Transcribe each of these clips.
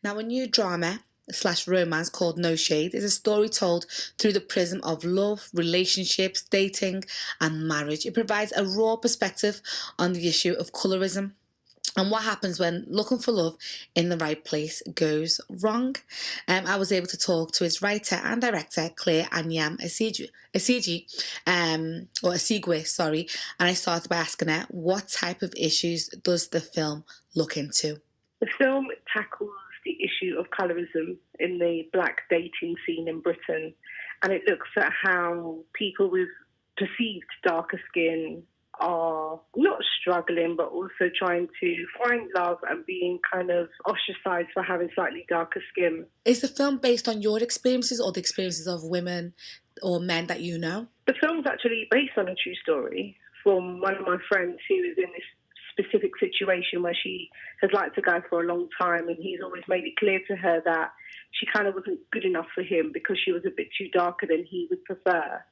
Now, a new drama slash romance called No Shade is a story told through the prism of love, relationships, dating, and marriage. It provides a raw perspective on the issue of colorism and what happens when looking for love in the right place goes wrong. I was able to talk to its writer and director, Clare Anyiam-Osigwe, sorry, and I started by asking her what type of issues does the film look into. The film tackles the issue of colorism in the black dating scene in Britain, and it looks at how people with perceived darker skin are not struggling, but also trying to find love and being kind of ostracized for having slightly darker skin. Is the film based on your experiences or the experiences of women or men that you know? The film's actually based on a true story from one of my friends who is in this specific situation where she has liked a guy for a long time, and he's always made it clear to her that she kind of wasn't good enough for him because she was a bit too darker than he would prefer.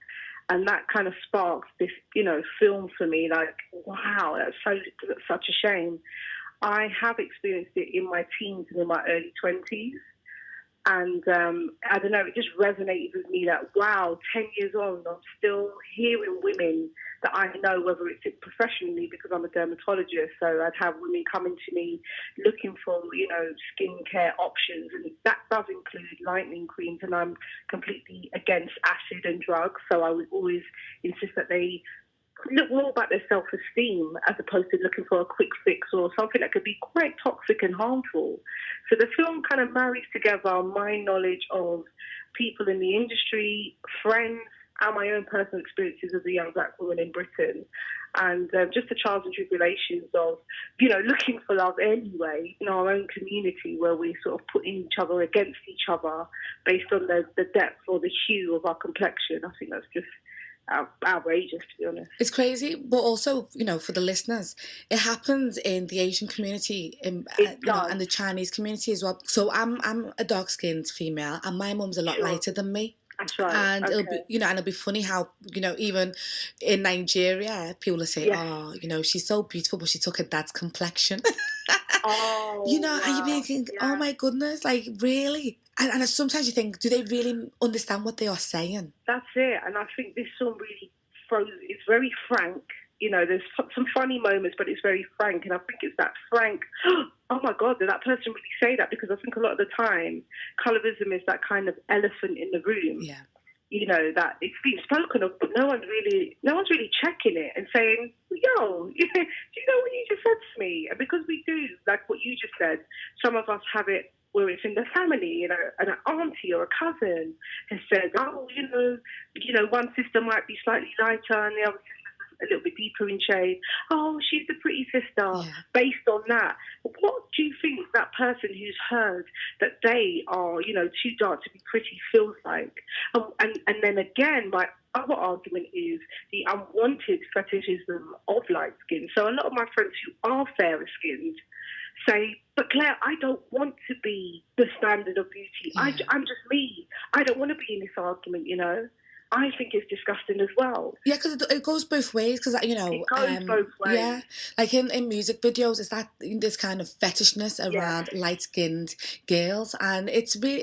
And that kind of sparks this, film for me, like, wow, that's such a shame. I have experienced it in my teens and in my early 20s. And I don't know, it just resonated with me that, wow, 10 years on, I'm still hearing women that I know, whether it's professionally because I'm a dermatologist. So I'd have women coming to me looking for, skincare options. And that does include lightening creams. And I'm completely against acid and drugs. So I would always insist that they look more about their self-esteem as opposed to looking for a quick fix or something that could be quite toxic and harmful. So the film kind of marries together my knowledge of people in the industry, friends, and my own personal experiences as a young black woman in Britain, and just the trials and tribulations of, looking for love anyway in our own community, where we're sort of putting each other against each other based on the depth or the hue of our complexion. I think that's just outrageous, to be honest. It's crazy, but also, for the listeners, it happens in the Asian community, and the Chinese community as well. So I'm a dark-skinned female, and my mum's a lot lighter than me. That's right. And it'll be, and it'll be funny how, even in Nigeria, people will say, oh, she's so beautiful, but she took her dad's complexion. Oh, and you're thinking, oh my goodness, like, really? And sometimes you think, do they really understand what they are saying? That's it. And I think this song really it's very frank. There's some funny moments, but it's very frank. And I think it's that frank, oh my God, did that person really say that? Because I think a lot of the time, colorism is that kind of elephant in the room. Yeah. That it's been spoken of, but no one's really checking it and saying, yo, do you know what you just said to me? And because we do, like what you just said, some of us have it where it's in the family, an auntie or a cousin has said, oh, one sister might be slightly lighter and the other sister's a little bit deeper in shade. Oh, she's the pretty sister. Yeah. Based on that, what do you think that person who's heard that they are, too dark to be pretty feels like? And then again, my other argument is the unwanted fetishism of light skin. So a lot of my friends who are fairer skinned say, but Claire, I don't want to be the standard of beauty. Yeah. I'm just me. I don't want to be in this argument, I think it's disgusting as well. Yeah, because it goes both ways. Because it goes both ways. Yeah, like in music videos, it's that this kind of fetishness around light-skinned girls, and it's really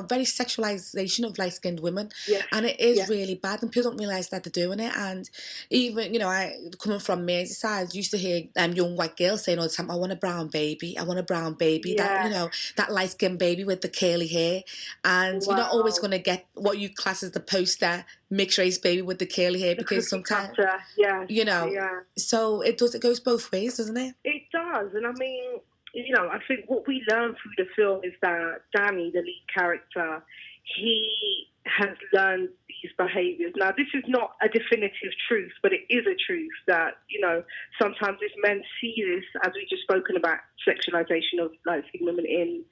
very sexualization of light-skinned women, and it is really bad, and people don't realize that they're doing it. And even I coming from Merseyside, used to hear young white girls saying all the time, "I want a brown baby. I want a brown baby." That that light-skinned baby with the curly hair, and you're not always going to get what you class as the poster mixed race baby with the curly hair, because sometimes so it goes both ways, doesn't it? It does. And I mean, I think what we learn through the film is that Danny, the lead character, he has learned these behaviours. Now, this is not a definitive truth, but it is a truth that, sometimes if men see this, as we've just spoken about, sexualisation of light-skinned women in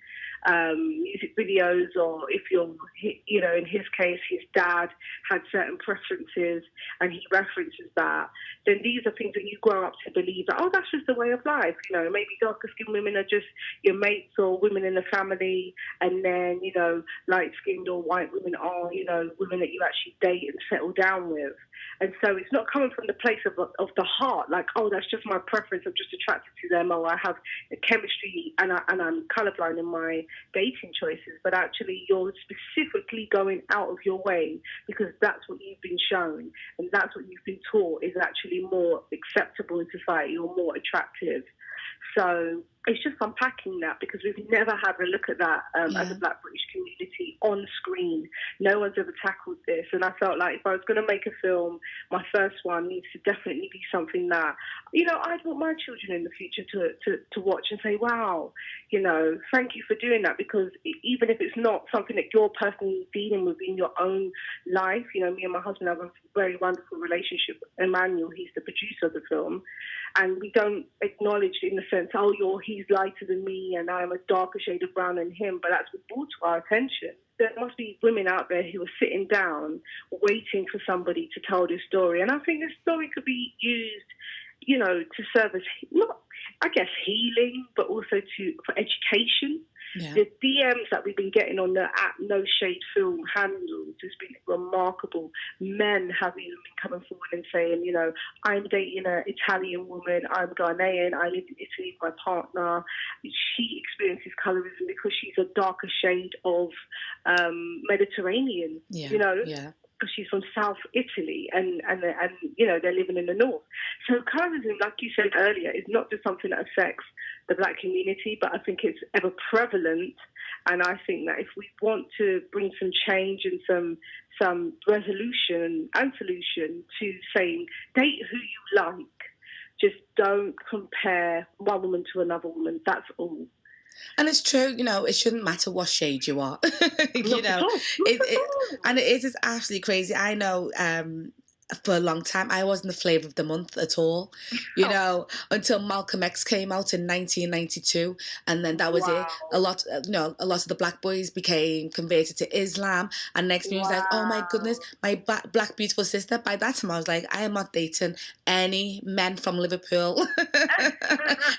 music videos, or if you're, in his case, his dad had certain preferences and he references that, then these are things that you grow up to believe that, oh, that's just the way of life. Maybe darker skinned women are just your mates or women in the family, and then, light skinned or white women are, women that you actually date and settle down with. And so it's not coming from the place of the heart, like, oh, that's just my preference, I'm just attracted to them, or I have a chemistry and I'm colorblind in my dating choices. But actually, you're specifically going out of your way because that's what you've been shown and that's what you've been taught is actually more acceptable in society or more attractive. So it's just unpacking that because we've never had a look at that as a Black British community on screen. No one's ever tackled this. And I felt like if I was going to make a film, my first one needs to definitely be something that, you know, I'd want my children in the future to watch and say, wow, you know, thank you for doing that. Because even if it's not something that you're personally dealing with in your own life, you know, me and my husband have a very wonderful relationship. Emmanuel, he's the producer of the film. And we don't acknowledge in the sense, oh, he's lighter than me and I'm a darker shade of brown than him, but that's brought to our attention. There must be women out there who are sitting down waiting for somebody to tell this story. And I think this story could be used, you know, to serve as, not, I guess, healing, but also for education. Yeah. The DMs that we've been getting on the No Shade Film handles has been remarkable. Men have even been coming forward and saying, you know, I'm dating an Italian woman, I'm Ghanaian, I live in Italy with my partner. She experiences colorism because she's a darker shade of Mediterranean, you know. Yeah. Because she's from South Italy and you know, they're living in the north. So colorism, like you said earlier, is not just something that affects the Black community, but I think it's ever prevalent. And I think that if we want to bring some change and some resolution and solution to saying date who you like, just don't compare one woman to another woman. That's all. And it's true, you know, it shouldn't matter what shade you are. You know, and it is absolutely crazy. I know for a long time I wasn't the flavour of the month at all, you know, until Malcolm X came out in 1992, and then that was it. A lot of the Black boys became converted to Islam, and next thing was like, oh my goodness, my Black beautiful sister. By that time I was like, I am not dating any men from Liverpool,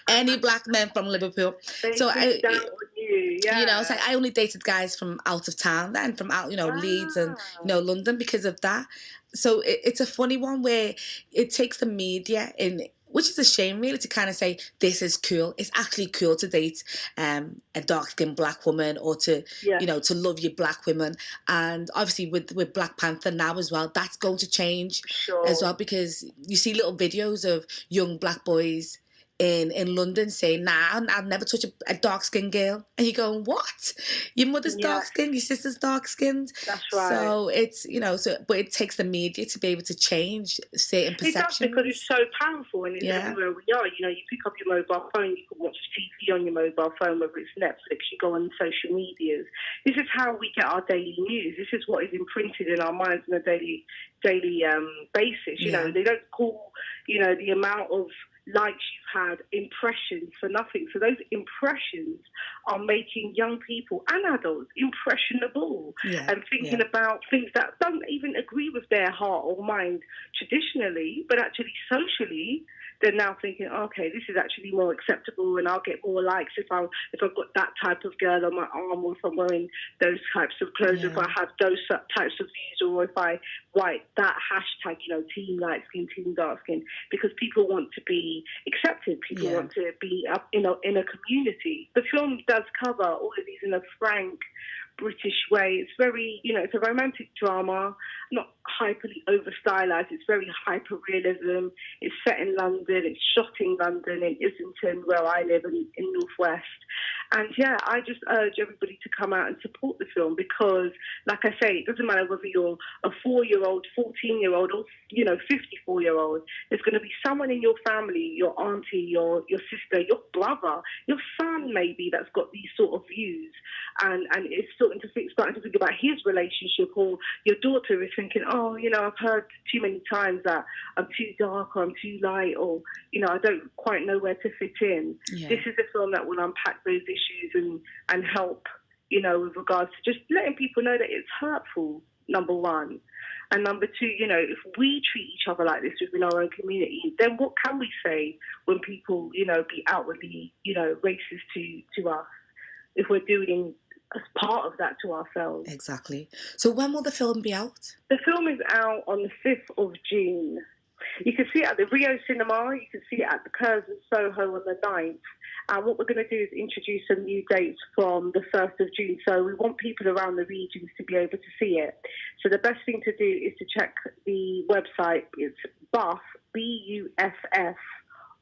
any Black men from Liverpool. So you know, it's like I only dated guys from out of town and from out, you know, Leeds and, you know, London because of that. So it's a funny one where it takes the media in, which is a shame really, to kind of say this is cool. It's actually cool to date a dark-skinned Black woman or to, you know, to love your Black women. And obviously with Black Panther now as well, that's going to change as well, because you see little videos of young Black boys in London saying, nah, I'll never touch a dark-skinned girl. And you're going, what? Your mother's dark-skinned, your sister's dark-skinned. That's right. So it's, you know, but it takes the media to be able to change certain perceptions. It does, because it's so powerful and it's everywhere we are. You know, you pick up your mobile phone, you can watch TV on your mobile phone, whether it's Netflix, you go on social medias. This is how we get our daily news. This is what is imprinted in our minds on a daily basis. You know, they don't call, you know, the amount of likes you've had, impressions for nothing. So those impressions are making young people and adults impressionable and thinking about things that don't even agree with their heart or mind traditionally, but actually socially. They're now thinking, okay, this is actually more acceptable, and I'll get more likes if I've got that type of girl on my arm, or if I'm wearing those types of clothes, if I have those types of views, or if I write that hashtag, you know, team light skin, team dark skin, because people want to be accepted. People want to be up, you know, in a community. The film does cover all of these in a frank British way. It's very, you know, it's a romantic drama, not hyperly over-stylized. It's very hyper-realism. It's set in London. It's shot in London, in Islington, where I live, in Northwest. And yeah, I just urge everybody to come out and support the film because, like I say, it doesn't matter whether you're a 4-year-old, 14-year-old, or, you know, 54-year-old. There's going to be someone in your family, your auntie, your sister, your brother, your son maybe, that's got these sort of views. And it's starting to think about his relationship, or your daughter is thinking, oh, you know, I've heard too many times that I'm too dark or I'm too light, or, you know, I don't quite know where to fit in. This is a film that will unpack those issues and help, you know, with regards to just letting people know that it's hurtful, number one. And number two, you know, if we treat each other like this within our own community, then what can we say when people, you know, be outwardly, you know, racist to us? If we're doing as part of that to ourselves. Exactly. So when will the film be out? The film is out on the 5th of June. You can see it at the Rio Cinema, you can see it at the Curves in Soho on the 9th. And what we're going to do is introduce some new dates from the 1st of June. So we want people around the regions to be able to see it. So the best thing to do is to check the website. It's BUFF, BUFF,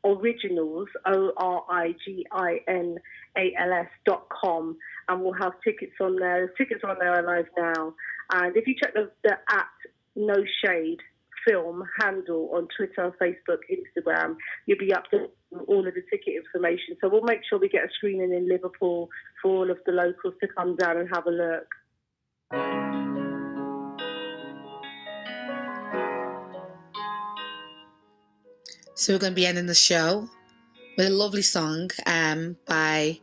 Originals, ORIGINALS.com. And we'll have tickets on there. Tickets on there are live now. And if you check the at No Shade Film handle on Twitter, Facebook, Instagram, you'll be up to all of the ticket information. So we'll make sure we get a screening in Liverpool for all of the locals to come down and have a look. So we're going to be ending the show with a lovely song by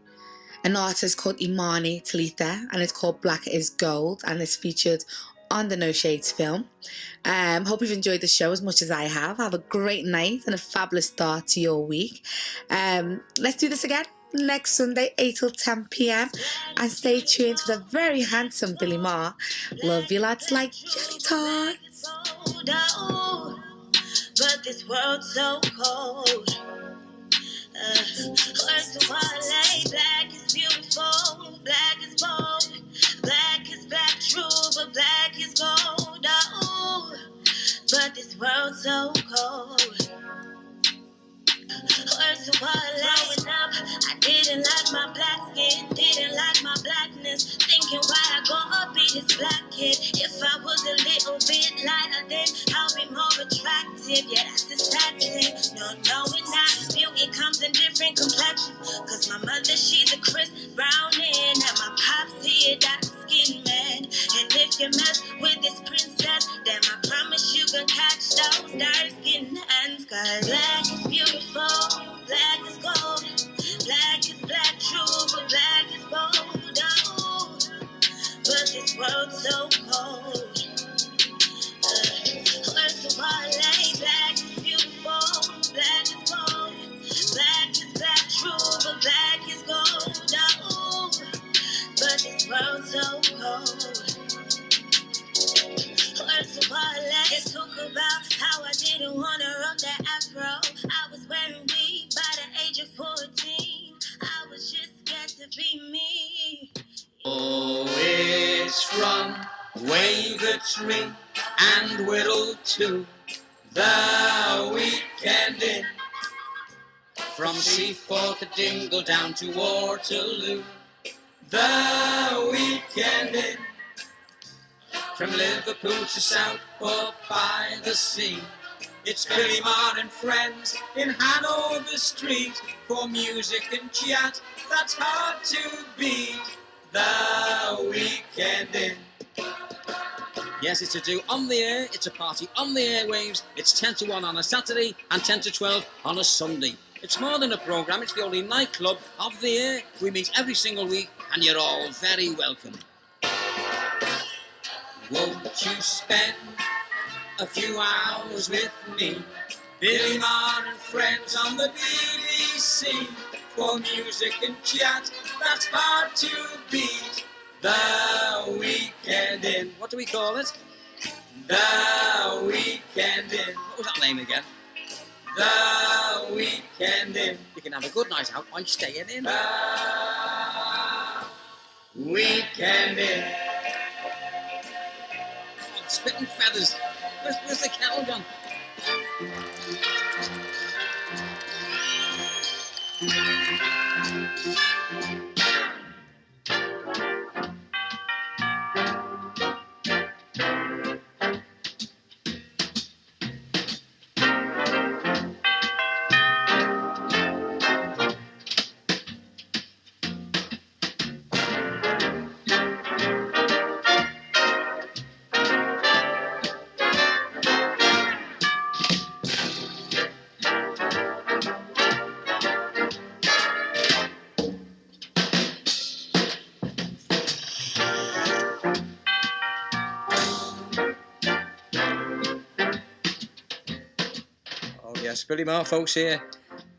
an artist called Imani Talitha, and it's called Black is Gold, and it's featured on the No Shades film. Hope you've enjoyed the show as much as I have. Have a great night and a fabulous start to your week. Let's do this again next Sunday, 8 till 10 p.m. And stay tuned for the very handsome Billy Marr. Love you lots like jelly tarts. But this world's so cold. Words of one black is beautiful, black is bold, black is black true, but black is gold. Oh, but this world's so cold. Words of one growing up, I didn't like my black skin, didn't like my blackness, thinking why I gotta be this black kid. If I was a little bit lighter, then I'll be more attractive. Yeah, that's the sad thing. Not knowing that beauty comes in different complexions. Cause my mother, she's a crisp brownie, and my pops, he a dark skin man. And if you mess with this princess, then I promise you can catch those dark skin hands. Cause black is beautiful, black is gold, black is black true, but black is bold. Oh, but this world's so cold. Words of Marley, black is beautiful, black is gold, black is black true, but black is gold. Oh, but this world's so cold. Words of Marley, let's talk about how I didn't want to rock that afro. I was wearing weave by the age of 14. I was just scared to be me. Oh, it's from Wavertree and Whittle to the weekend inn, from Seaforth to Dingle down to Waterloo. The weekend inn, from Liverpool to Southport by the sea. It's Billy Marr and friends in Hanover Street, for music and chat that's hard to beat. The weekend inn. Yes, it's a do on the air, it's a party on the airwaves. It's 10 to 1 on a Saturday and 10 to 12 on a Sunday. It's more than a programme, it's the only nightclub of the air. We meet every single week and you're all very welcome. Won't you spend a few hours with me? Billy Marr and friends on the BBC, for music and chat that's hard to beat. The weekend inn. What do we call it? The weekend inn. What was that name again? The weekend inn. You can have a good night out by staying in. The weekend inn. Oh, spitting feathers. Where's the kettle gone? Billy Marr folks here,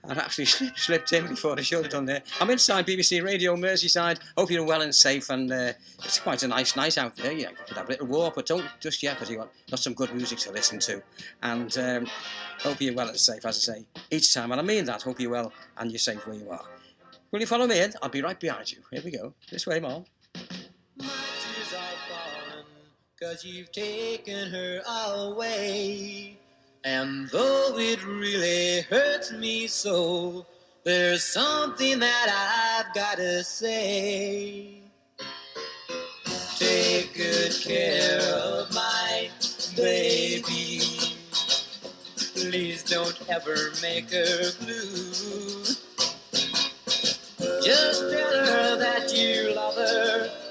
I actually slipped in before I should have done there. I'm inside BBC Radio Merseyside. Hope you're well and safe, and it's quite a nice night out there. You could have a little walk, but don't just yet, because you've got some good music to listen to. And hope you're well and safe, as I say, each time. And I mean that, hope you're well and you're safe where you are. Will you follow me in? I'll be right behind you. Here we go. This way, Mom. My tears are falling, 'cause you've taken her away. And though it really hurts me so, there's something that I've gotta say. Take good care of my baby. Please don't ever make her blue. Just tell her that you love her